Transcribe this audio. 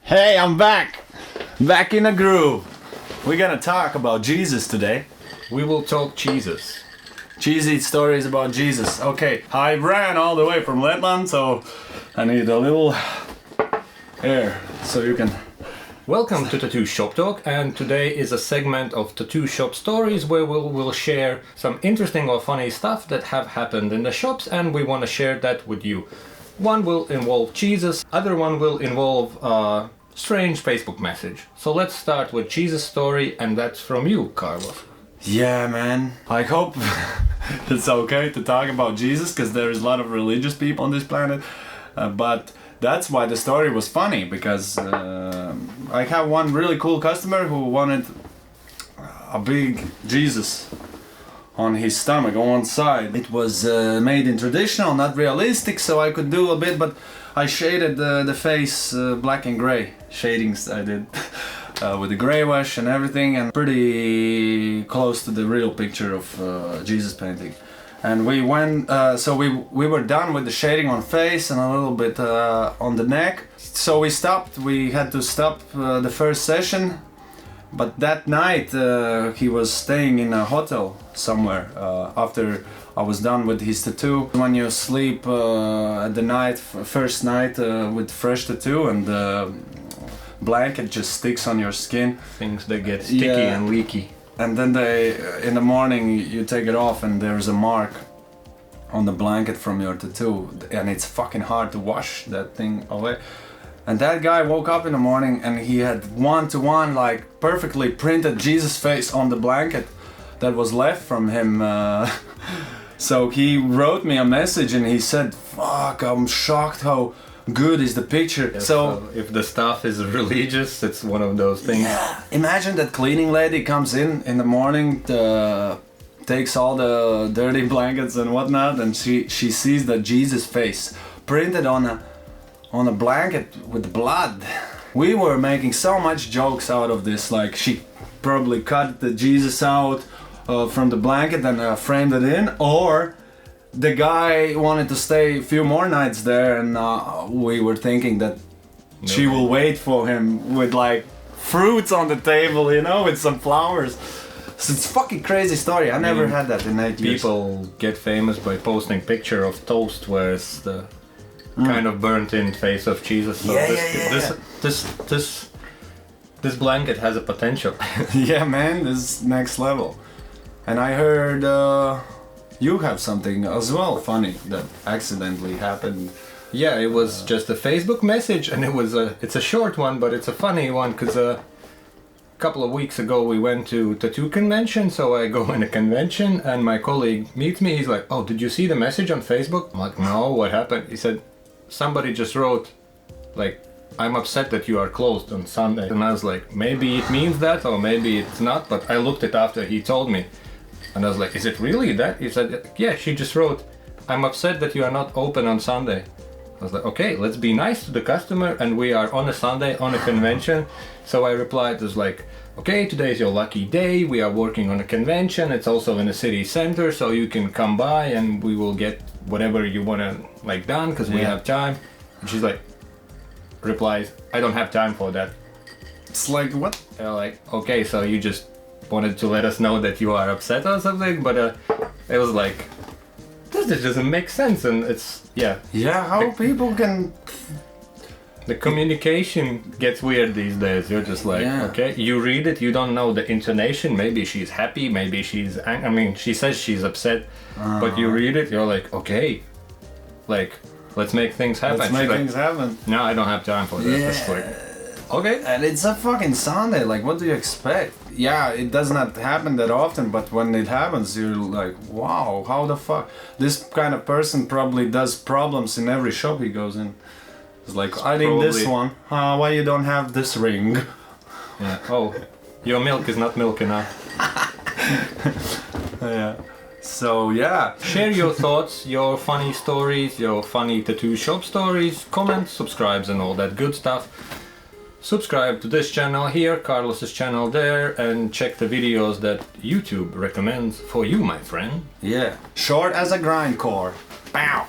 Hey, I'm back! Back in a groove. We're gonna talk about Jesus today. We will talk Jesus. Cheesy stories about Jesus. Okay, I ran all the way from Letland, so I need a little air so you can... Welcome to Tattoo Shop Talk, and today is a segment of tattoo shop stories where we'll share some interesting or funny stuff that have happened in the shops, and we want to share that with you. One will involve Jesus, other one will involve a strange Facebook message. So let's start with Jesus' story, and that's from you, Carlos. Yeah, man. I hope it's okay to talk about Jesus, because there's a lot of religious people on this planet, but that's why the story was funny, because I have one really cool customer who wanted a big Jesus on his stomach on one side. It was made in traditional, not realistic, so I could do a bit, but I shaded the face black and gray. Shadings I did with the gray wash and everything, and pretty close to the real picture of Jesus painting. And we went, so we were done with the shading on face and a little bit on the neck. So we stopped, we had to stop the first session. But that night he was staying in a hotel somewhere after I was done with his tattoo. When you sleep at the night, first night with fresh tattoo, and the blanket just sticks on your skin. Things that get sticky and leaky. And then in the morning you take it off and there's a mark on the blanket from your tattoo, and it's fucking hard to wash that thing away. And that guy woke up in the morning and he had one-to-one, like perfectly printed Jesus face on the blanket that was left from him. So he wrote me a message and he said, "Fuck, I'm shocked how good is the picture." Yeah, so if the stuff is religious, it's one of those things. Yeah, imagine that cleaning lady comes in the morning, takes all the dirty blankets and whatnot, and she sees the Jesus face printed on a blanket with blood. We were making so much jokes out of this, like she probably cut the Jesus out from the blanket and framed it in, or the guy wanted to stay a few more nights there, and we were thinking that she will wait for him with like fruits on the table, you know, with some flowers. So it's a fucking crazy story. I never had that in 8 years. People get famous by posting picture of toast where it's the kind of burnt in face of Jesus. So this blanket has a potential. Yeah, man, this is next level. And I heard you have something as well funny that accidentally happened. Yeah, it was just a Facebook message, and it's a short one, but it's a funny one, because a couple of weeks ago we went to tattoo convention. So I go in a convention and my colleague meets me. He's like, "Oh, did you see the message on Facebook?" I'm like, "No, what happened?" He said, "Somebody just wrote, like, I'm upset that you are closed on Sunday." And I was like, maybe it means that, or maybe it's not, but I looked it after he told me. And I was like, "Is it really that?" He said, "Yeah, she just wrote, I'm upset that you are not open on Sunday." I was like, "Okay, let's be nice to the customer, and we are on a Sunday on a convention." So I replied, it was like, "Okay, today is your lucky day, we are working on a convention, it's also in the city center, so you can come by and we will get whatever you want to like done, because we have time." And she's like, replies, "I don't have time for that." It's like, what? Like, okay, so you just wanted to let us know that you are upset or something, but it was like, this doesn't make sense. And it's, Yeah, how people can... The communication gets weird these days. You're just like, okay, you read it, you don't know the intonation. Maybe she's happy, maybe she's I mean, she says she's upset, but you read it, you're like, okay, like, let's make things happen. Let's make things happen. No, I don't have time for that. Yeah. It's like, okay. And it's a fucking Sunday, like, what do you expect? Yeah, it does not happen that often, but when it happens, you're like, wow, how the fuck? This kind of person probably does problems in every shop he goes in. It's like, I need this one. Why you don't have this ring? Yeah. Oh, your milk is not milk enough. Yeah. So, yeah. Share your thoughts, your funny stories, your funny tattoo shop stories, comments, subscribes, and all that good stuff. Subscribe to this channel here, Carlos's channel there, and check the videos that YouTube recommends for you, my friend. Yeah. Short as a grindcore. Bow.